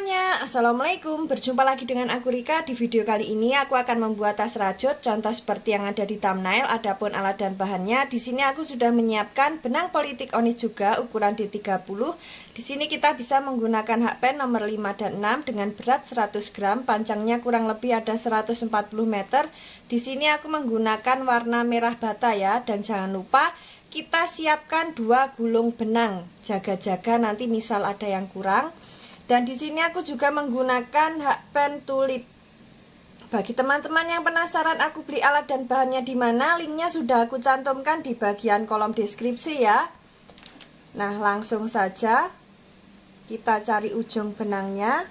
semuanya, Assalamualaikum. Berjumpa lagi dengan aku Rika. Di video kali ini aku akan membuat tas rajut contoh seperti yang ada di thumbnail. Adapun alat dan bahannya, di sini aku sudah menyiapkan benang politik onyx juga ukuran D30. Di sini kita bisa menggunakan hakpen nomor 5 dan 6 dengan berat 100 gram, panjangnya kurang lebih ada 140 meter. Di sini aku menggunakan warna merah bata ya, dan jangan lupa kita siapkan 2 gulung benang. Jaga-jaga nanti misal ada yang kurang. Dan di sini aku juga menggunakan hakpen tulip. Bagi teman-teman yang penasaran aku beli alat dan bahannya di mana, linknya sudah aku cantumkan di bagian kolom deskripsi ya. Nah, langsung saja kita cari ujung benangnya.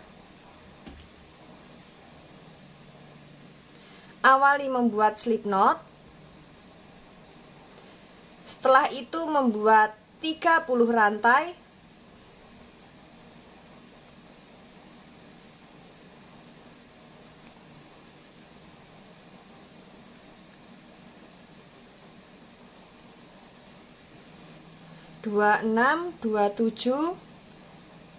Awali membuat slip knot. Setelah itu membuat 30 rantai. Dua 26, 27,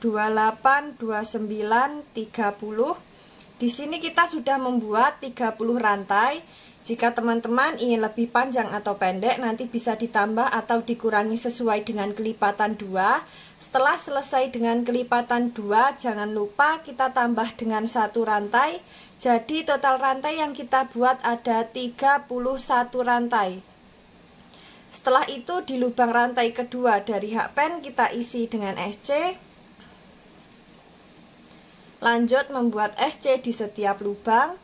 28, 29, 30. Di sini kita sudah membuat 30 rantai. Jika teman-teman ingin lebih panjang atau pendek, nanti bisa ditambah atau dikurangi sesuai dengan kelipatan 2. Setelah selesai dengan kelipatan 2, jangan lupa kita tambah dengan 1 rantai. Jadi total rantai yang kita buat ada 31 rantai. Setelah itu di lubang rantai kedua dari hakpen kita isi dengan SC. Lanjut membuat SC di setiap lubang.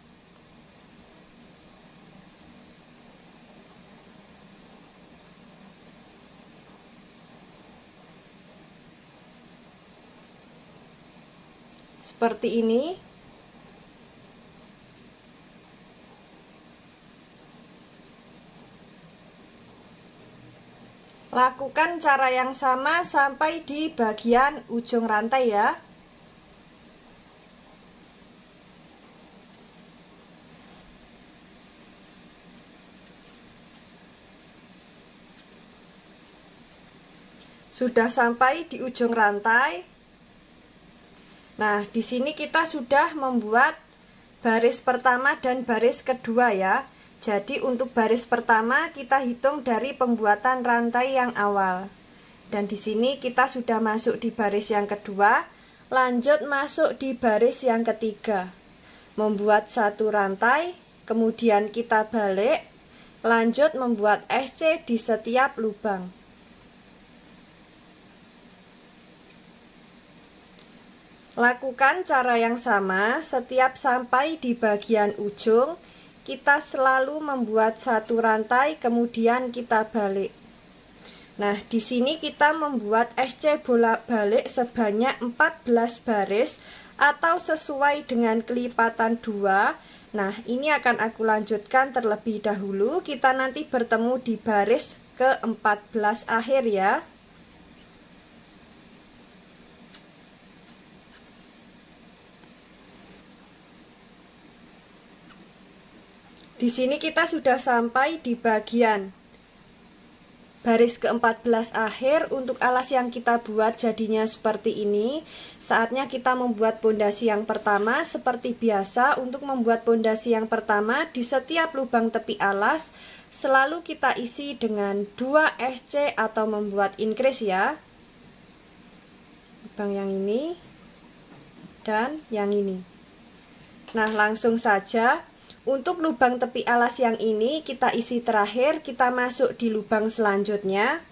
Seperti ini. Lakukan cara yang sama sampai di bagian ujung rantai ya. Sudah sampai di ujung rantai. Nah, di sini kita sudah membuat baris pertama dan baris kedua ya. Jadi untuk baris pertama kita hitung dari pembuatan rantai yang awal. Dan di sini kita sudah masuk di baris yang kedua, lanjut masuk di baris yang ketiga. Membuat 1 rantai, kemudian kita balik, lanjut membuat SC di setiap lubang. Lakukan cara yang sama setiap sampai di bagian ujung. Kita selalu membuat 1 rantai, kemudian kita balik. Nah, di sini kita membuat SC bolak-balik sebanyak 14 baris atau sesuai dengan kelipatan 2. Nah, ini akan aku lanjutkan terlebih dahulu. Kita nanti bertemu di baris ke-14 akhir ya. Di sini kita sudah sampai di bagian baris ke-14 akhir. Untuk alas yang kita buat jadinya seperti ini. Saatnya kita membuat pondasi yang pertama. Seperti biasa, untuk membuat pondasi yang pertama, di setiap lubang tepi alas selalu kita isi dengan 2 SC atau membuat increase ya. Lubang yang ini dan yang ini. Nah, langsung saja. Untuk lubang tepi alas yang ini kita isi terakhir, kita masuk di lubang selanjutnya,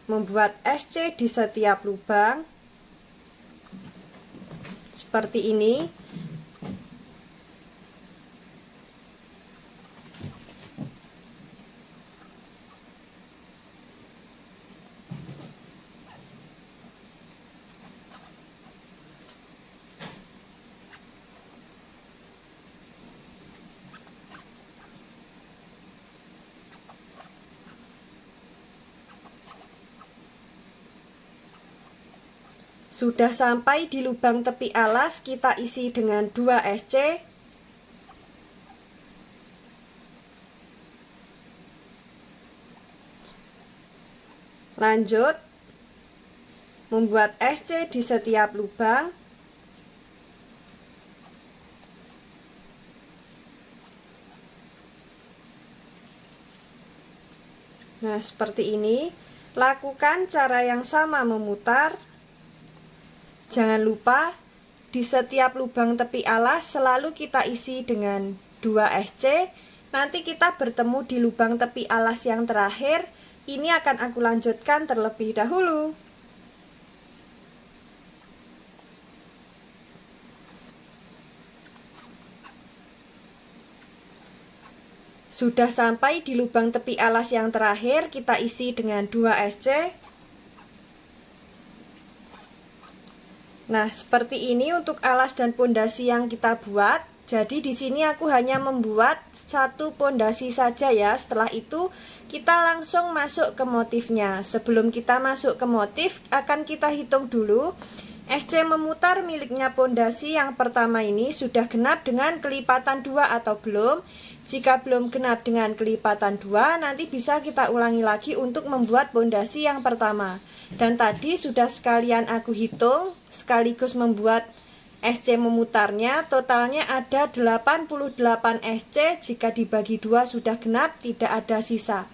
membuat SC di setiap lubang seperti ini. Sudah sampai di lubang tepi alas, kita isi dengan 2 SC. Lanjut membuat SC di setiap lubang. Nah, seperti ini. Lakukan cara yang sama memutar. Jangan lupa di setiap lubang tepi alas selalu kita isi dengan 2 SC. Nanti kita bertemu di lubang tepi alas yang terakhir. Ini akan aku lanjutkan terlebih dahulu. Sudah sampai di lubang tepi alas yang terakhir, kita isi dengan 2 SC. Nah, seperti ini untuk alas dan pondasi yang kita buat. Jadi di sini aku hanya membuat satu pondasi saja ya. Setelah itu kita langsung masuk ke motifnya. Sebelum kita masuk ke motif, akan kita hitung dulu SC memutar miliknya pondasi yang pertama ini sudah genap dengan kelipatan 2 atau belum. Jika belum genap dengan kelipatan 2, nanti bisa kita ulangi lagi untuk membuat pondasi yang pertama. Dan tadi sudah sekalian aku hitung, sekaligus membuat SC memutarnya, totalnya ada 88 SC. Jika dibagi 2 sudah genap, tidak ada sisa.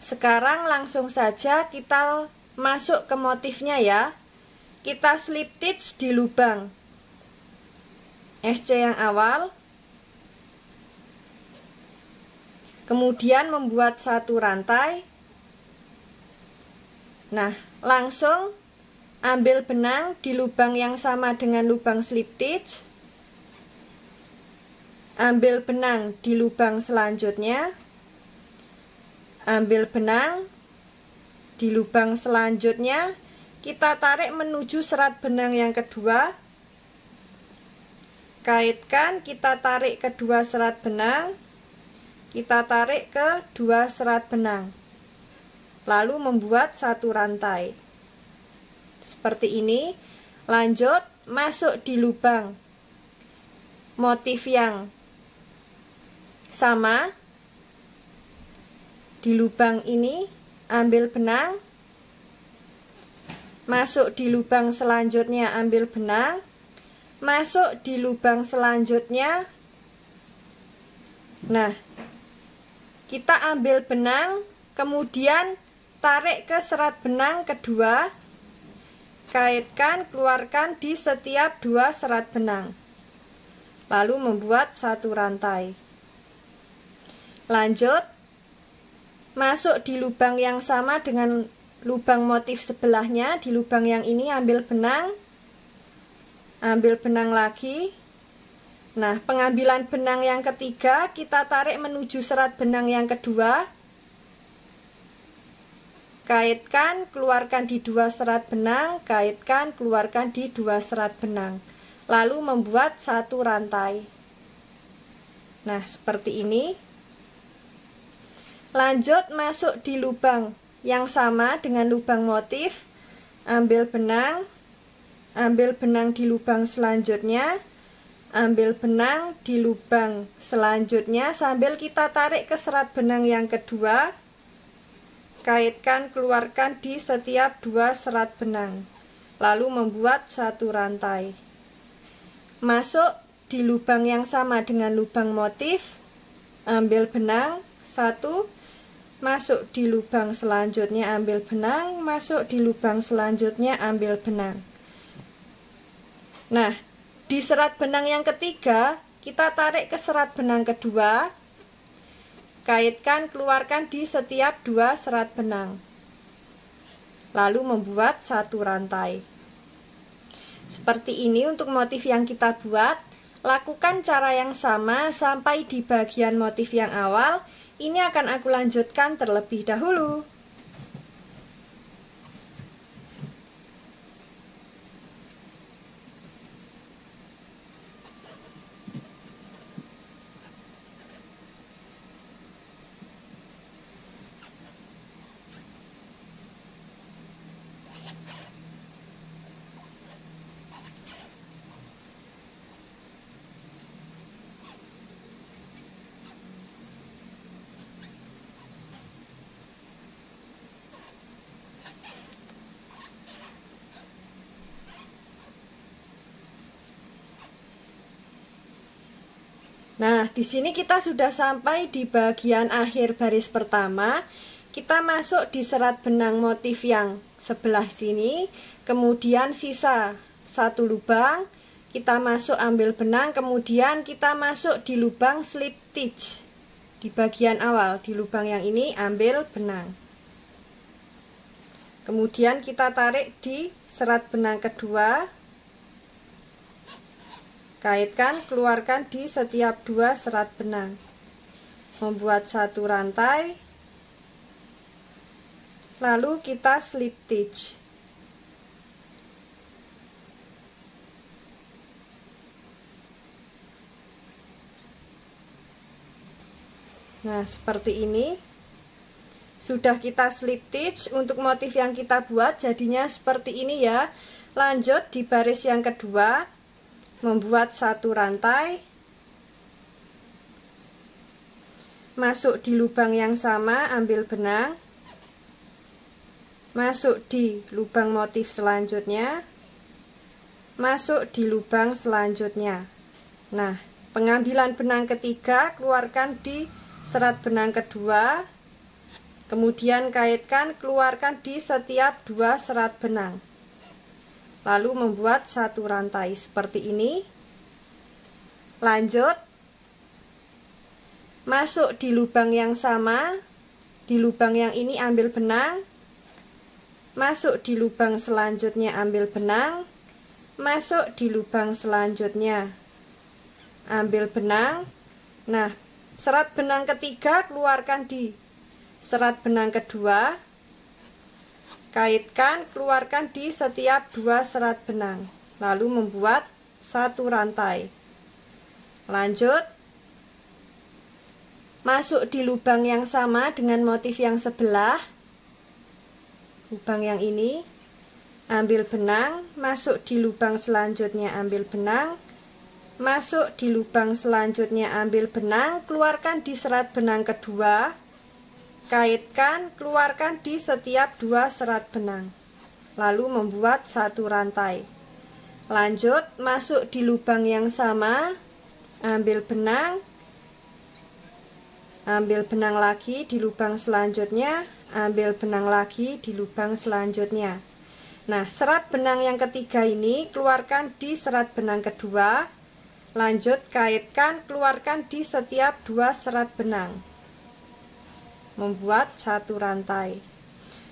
Sekarang langsung saja kita masuk ke motifnya ya. Kita slip stitch di lubang SC yang awal, kemudian membuat satu rantai. Nah, langsung ambil benang di lubang yang sama dengan lubang slip stitch. Ambil benang di lubang selanjutnya. Ambil benang di lubang selanjutnya. Kita tarik menuju serat benang yang kedua. Kaitkan, kita tarik kedua serat benang. Kita tarik ke 2 serat benang. Lalu membuat satu rantai. Seperti ini. Lanjut, masuk di lubang motif yang sama. Di lubang ini, ambil benang. Masuk di lubang selanjutnya, ambil benang. Masuk di lubang selanjutnya. Nah, kita ambil benang, kemudian tarik ke serat benang kedua. Kaitkan, keluarkan di setiap 2 serat benang. Lalu membuat satu rantai. Lanjut, masuk di lubang yang sama dengan lubang motif sebelahnya. Di lubang yang ini ambil benang. Ambil benang lagi. Nah, pengambilan benang yang ketiga kita tarik menuju serat benang yang kedua. Kaitkan, keluarkan di 2 serat benang. Kaitkan, keluarkan di 2 serat benang. Lalu membuat satu rantai. Nah, seperti ini. Lanjut, masuk di lubang yang sama dengan lubang motif. Ambil benang. Ambil benang di lubang selanjutnya. Ambil benang di lubang selanjutnya sambil kita tarik ke serat benang yang kedua. Kaitkan, keluarkan di setiap 2 serat benang. Lalu membuat satu rantai. Masuk di lubang yang sama dengan lubang motif. Ambil benang 1. Masuk di lubang selanjutnya, ambil benang. Masuk di lubang selanjutnya, ambil benang. Nah, di serat benang yang ketiga, kita tarik ke serat benang kedua. Kaitkan, keluarkan di setiap 2 serat benang. Lalu membuat satu rantai. Seperti ini untuk motif yang kita buat. Lakukan cara yang sama sampai di bagian motif yang awal. Ini akan aku lanjutkan terlebih dahulu. Nah, di sini kita sudah sampai di bagian akhir baris pertama. Kita masuk di serat benang motif yang sebelah sini, kemudian sisa satu lubang, kita masuk ambil benang, kemudian kita masuk di lubang slip stitch. Di bagian awal, di lubang yang ini ambil benang. Kemudian kita tarik di serat benang kedua. Kaitkan, keluarkan di setiap 2 serat benang. Membuat 1 rantai. Lalu kita slip stitch. Nah, seperti ini. Sudah kita slip stitch. Untuk motif yang kita buat jadinya seperti ini ya. Lanjut di baris yang kedua. Membuat 1 rantai, masuk di lubang yang sama, ambil benang, masuk di lubang motif selanjutnya, masuk di lubang selanjutnya. Nah, pengambilan benang ketiga keluarkan di serat benang kedua, kemudian kaitkan, keluarkan di setiap 2 serat benang. Lalu membuat 1 rantai seperti ini. Lanjut, masuk di lubang yang sama. Di lubang yang ini ambil benang, masuk di lubang selanjutnya ambil benang, masuk di lubang selanjutnya ambil benang. Nah, serat benang ketiga keluarkan di serat benang kedua. Kaitkan, keluarkan di setiap 2 serat benang. Lalu membuat 1 rantai. Lanjut, masuk di lubang yang sama dengan motif yang sebelah. Lubang yang ini, ambil benang, masuk di lubang selanjutnya ambil benang, masuk di lubang selanjutnya ambil benang, keluarkan di serat benang kedua. Kaitkan, keluarkan di setiap 2 serat benang. Lalu membuat 1 rantai. Lanjut, masuk di lubang yang sama, ambil benang lagi di lubang selanjutnya, ambil benang lagi di lubang selanjutnya. Nah, serat benang yang ketiga ini keluarkan di serat benang kedua. Lanjut, kaitkan, keluarkan di setiap 2 serat benang. Membuat 1 rantai.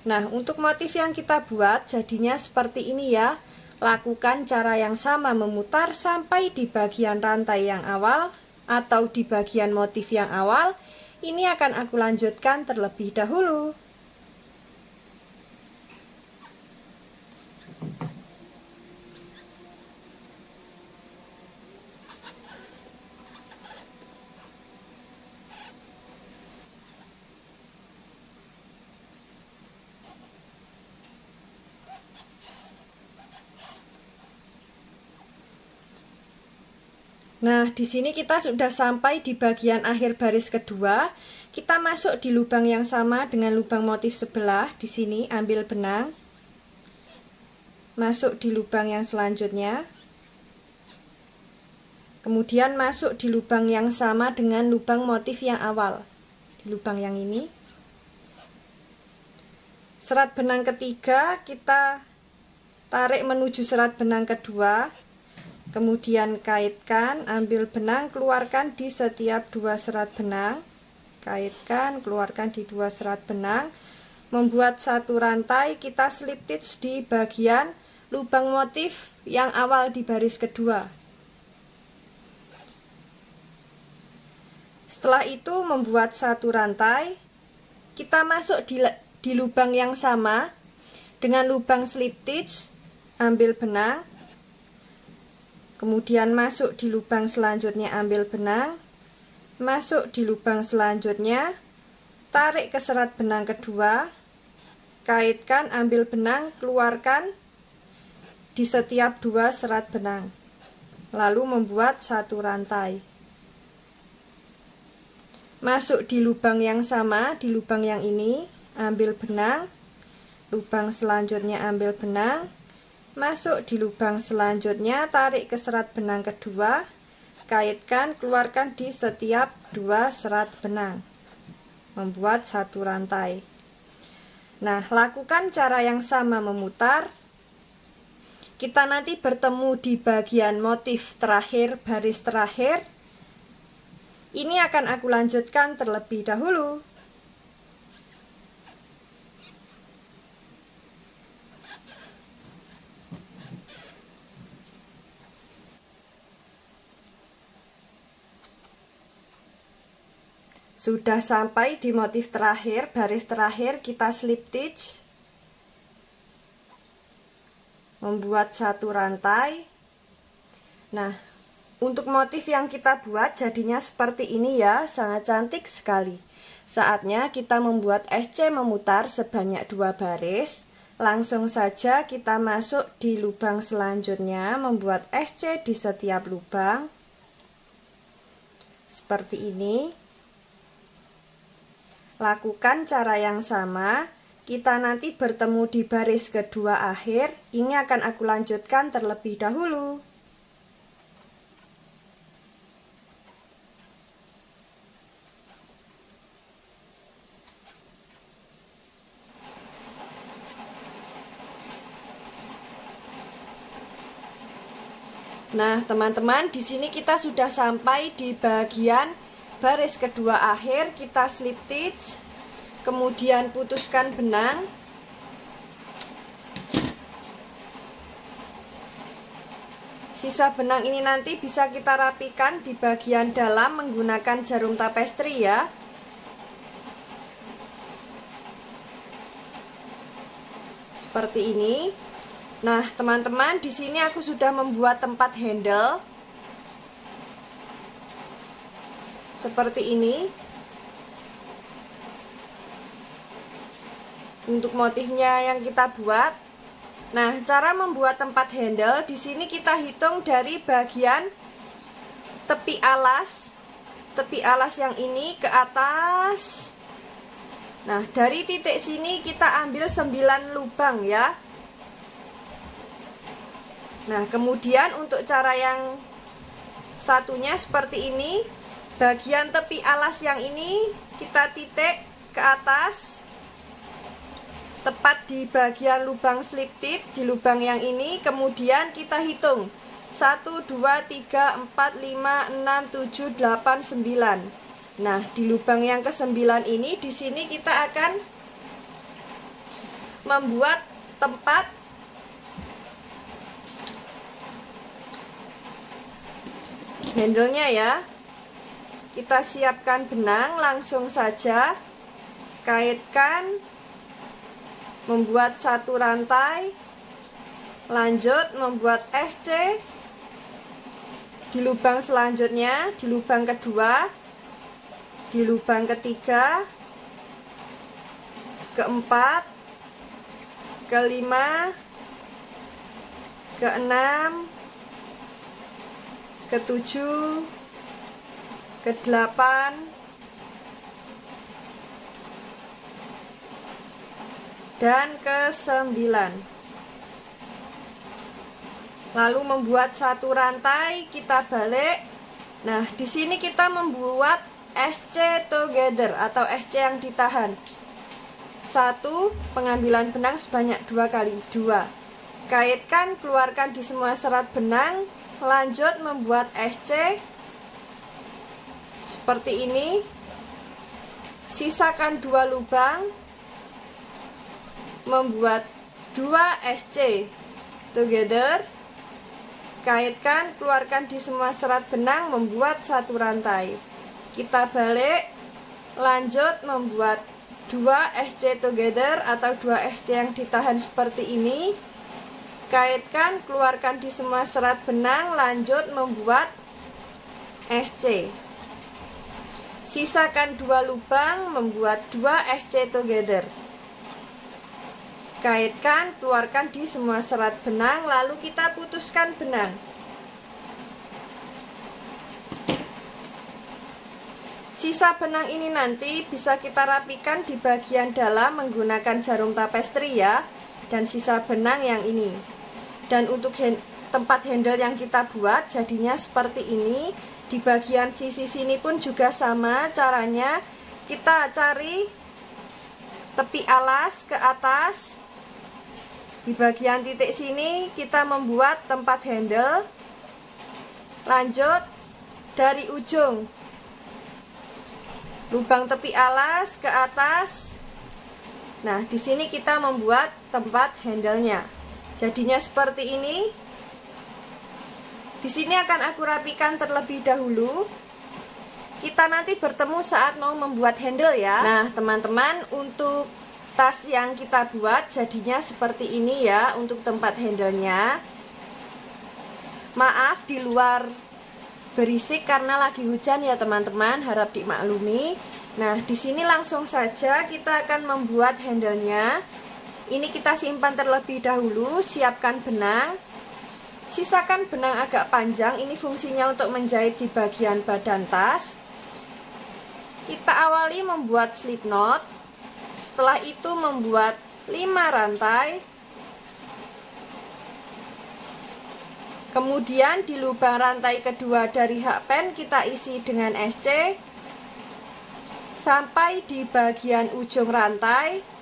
Nah, untuk motif yang kita buat jadinya seperti ini ya. Lakukan cara yang sama memutar sampai di bagian rantai yang awal atau di bagian motif yang awal. Ini akan aku lanjutkan terlebih dahulu. Nah, di sini kita sudah sampai di bagian akhir baris kedua. Kita masuk di lubang yang sama dengan lubang motif sebelah. Di sini ambil benang. Masuk di lubang yang selanjutnya. Kemudian masuk di lubang yang sama dengan lubang motif yang awal. Di lubang yang ini. Serat benang ketiga kita tarik menuju serat benang kedua. Kemudian kaitkan, ambil benang, keluarkan di setiap 2 serat benang. Kaitkan, keluarkan di 2 serat benang. Membuat 1 rantai, kita slip stitch di bagian lubang motif yang awal di baris kedua. Setelah itu membuat 1 rantai, kita masuk di lubang yang sama dengan lubang slip stitch, ambil benang. Kemudian masuk di lubang selanjutnya ambil benang, masuk di lubang selanjutnya, tarik ke serat benang kedua, kaitkan, ambil benang, keluarkan di setiap 2 serat benang, lalu membuat 1 rantai. Masuk di lubang yang sama, di lubang yang ini, ambil benang, lubang selanjutnya ambil benang, masuk di lubang selanjutnya, tarik ke serat benang kedua, kaitkan, keluarkan di setiap 2 serat benang, membuat 1 rantai. Nah, lakukan cara yang sama memutar. Kita nanti bertemu di bagian motif terakhir, baris terakhir. Ini akan aku lanjutkan terlebih dahulu. Sudah sampai di motif terakhir, baris terakhir, kita slip stitch, membuat 1 rantai. Nah, untuk motif yang kita buat jadinya seperti ini ya, sangat cantik sekali. Saatnya kita membuat SC memutar sebanyak 2 baris. Langsung saja kita masuk di lubang selanjutnya, membuat SC di setiap lubang seperti ini. Lakukan cara yang sama. Kita nanti bertemu di baris kedua akhir. Ini akan aku lanjutkan terlebih dahulu. Nah, teman-teman, di sini kita sudah sampai di bagian baris kedua akhir. Kita slip stitch, kemudian putuskan benang. Sisa benang ini nanti bisa kita rapikan di bagian dalam menggunakan jarum tapestri ya. Seperti ini. Nah, teman-teman, di sini aku sudah membuat tempat handle seperti ini. Untuk motifnya yang kita buat. Nah, cara membuat tempat handle di sini kita hitung dari bagian tepi alas yang ini ke atas. Nah, dari titik sini kita ambil 9 lubang ya. Nah, kemudian untuk cara yang satunya seperti ini. Bagian tepi alas yang ini kita titik ke atas, tepat di bagian lubang slip stitch di lubang yang ini. Kemudian kita hitung 1, 2, 3, 4, 5, 6, 7, 8, 9. Nah, di lubang yang ke-9 ini, di sini kita akan membuat tempat handle-nya ya. Kita siapkan benang, langsung saja kaitkan, membuat 1 rantai, lanjut membuat SC di lubang selanjutnya, di lubang kedua, di lubang ketiga, keempat, kelima, keenam, ketujuh, ke-8, dan ke-9. Lalu membuat 1 rantai, kita balik. Nah, di sini kita membuat SC together atau SC yang ditahan. 1, pengambilan benang sebanyak 2 kali 2. Kaitkan, keluarkan di semua serat benang. Lanjut membuat SC seperti ini. Sisakan 2 lubang, membuat 2 SC together. Kaitkan, keluarkan di semua serat benang, membuat 1 rantai. Kita balik, lanjut membuat 2 SC together atau 2 SC yang ditahan seperti ini. Kaitkan, keluarkan di semua serat benang, lanjut membuat SC. Sisakan 2 lubang, membuat 2 SC together. Kaitkan, keluarkan di semua serat benang, lalu kita putuskan benang. Sisa benang ini nanti bisa kita rapikan di bagian dalam menggunakan jarum tapestri ya. Dan sisa benang yang ini. Dan untuk tempat handle yang kita buat jadinya seperti ini. Di bagian sisi sini pun juga sama caranya. Kita cari tepi alas ke atas. Di bagian titik sini kita membuat tempat handle. Lanjut dari ujung lubang tepi alas ke atas. Nah, di sini kita membuat tempat handle-nya. Jadinya seperti ini. Di sini akan aku rapikan terlebih dahulu. Kita nanti bertemu saat mau membuat handle ya. Nah, teman-teman, untuk tas yang kita buat jadinya seperti ini ya untuk tempat handle-nya. Maaf di luar berisik karena lagi hujan ya teman-teman, harap dimaklumi. Nah, di sini langsung saja kita akan membuat handle-nya. Ini kita simpan terlebih dahulu, siapkan benang. Sisakan benang agak panjang, ini fungsinya untuk menjahit di bagian badan tas. Kita awali membuat slip knot. Setelah itu membuat 5 rantai. Kemudian di lubang rantai kedua dari hakpen kita isi dengan SC sampai di bagian ujung rantai.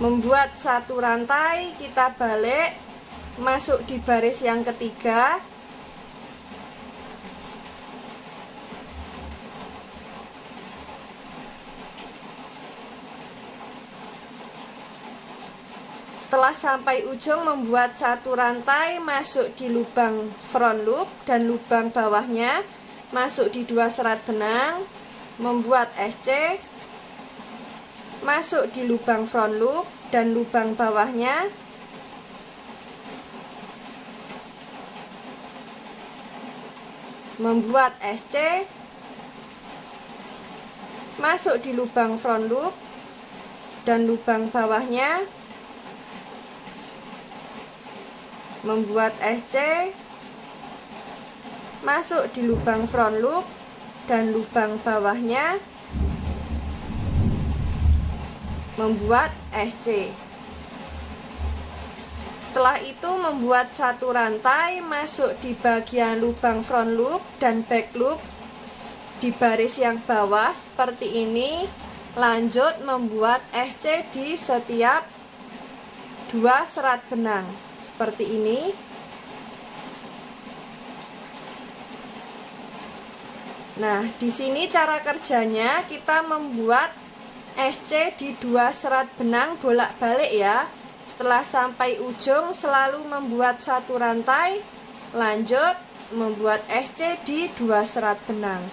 Membuat 1 rantai, kita balik, masuk di baris yang ketiga. Setelah sampai ujung membuat 1 rantai, masuk di lubang front loop dan lubang bawahnya, masuk di 2 serat benang, membuat SC. Masuk di lubang front loop dan lubang bawahnya. Membuat SC. Masuk di lubang front loop dan lubang bawahnya. Membuat SC. Masuk di lubang front loop dan lubang bawahnya. Membuat SC. Setelah itu membuat 1 rantai, masuk di bagian lubang front loop dan back loop di baris yang bawah seperti ini. Lanjut membuat SC di setiap 2 serat benang seperti ini. Nah, di sini cara kerjanya kita membuat SC di 2 serat benang bolak-balik ya. Setelah sampai ujung selalu membuat 1 rantai. Lanjut membuat SC di 2 serat benang.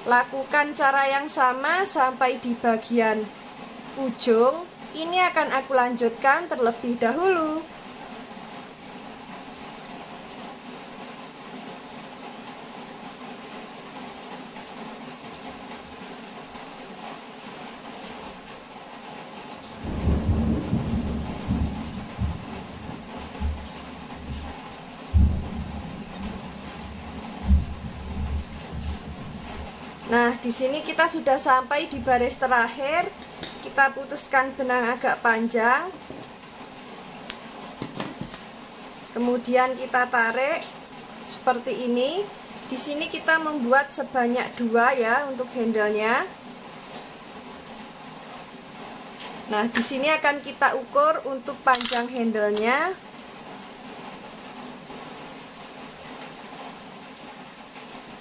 Lakukan cara yang sama sampai di bagian ujung. Ini akan aku lanjutkan terlebih dahulu. Nah, di sini kita sudah sampai di baris terakhir. Kita putuskan benang agak panjang. Kemudian kita tarik seperti ini. Di sini kita membuat sebanyak 2 ya untuk handle-nya. Nah, di sini akan kita ukur untuk panjang handle-nya.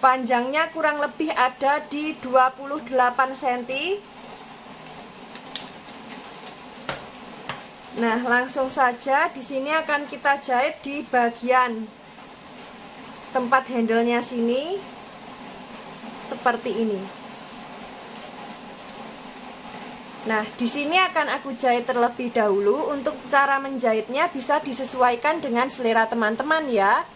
Panjangnya kurang lebih ada di 28 cm. Nah, langsung saja di sini akan kita jahit di bagian tempat handle-nya sini seperti ini. Nah, di sini akan aku jahit terlebih dahulu. Untuk cara menjahitnya bisa disesuaikan dengan selera teman-teman ya.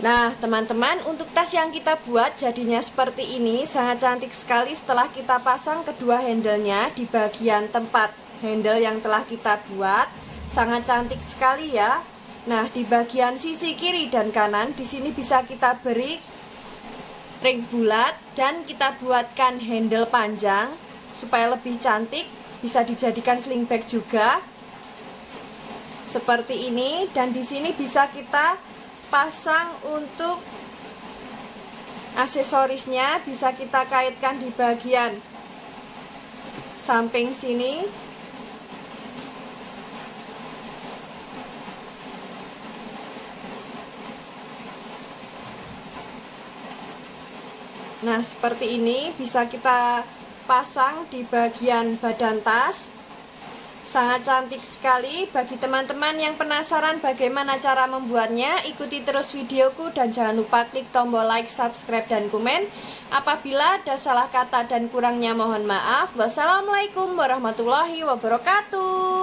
Nah, teman-teman, untuk tas yang kita buat jadinya seperti ini. Sangat cantik sekali setelah kita pasang kedua handle-nya di bagian tempat handle yang telah kita buat. Sangat cantik sekali ya. Nah, di bagian sisi kiri dan kanan di sini bisa kita beri ring bulat dan kita buatkan handle panjang supaya lebih cantik. Bisa dijadikan sling bag juga. seperti ini, dan di sini bisa kita pasang untuk aksesorisnya, bisa kita kaitkan di bagian samping sini. Nah, seperti ini bisa kita pasang di bagian badan tas. Sangat cantik sekali. Bagi teman-teman yang penasaran bagaimana cara membuatnya, ikuti terus videoku dan jangan lupa klik tombol like, subscribe, dan komen. Apabila ada salah kata dan kurangnya mohon maaf. Wassalamualaikum warahmatullahi wabarakatuh.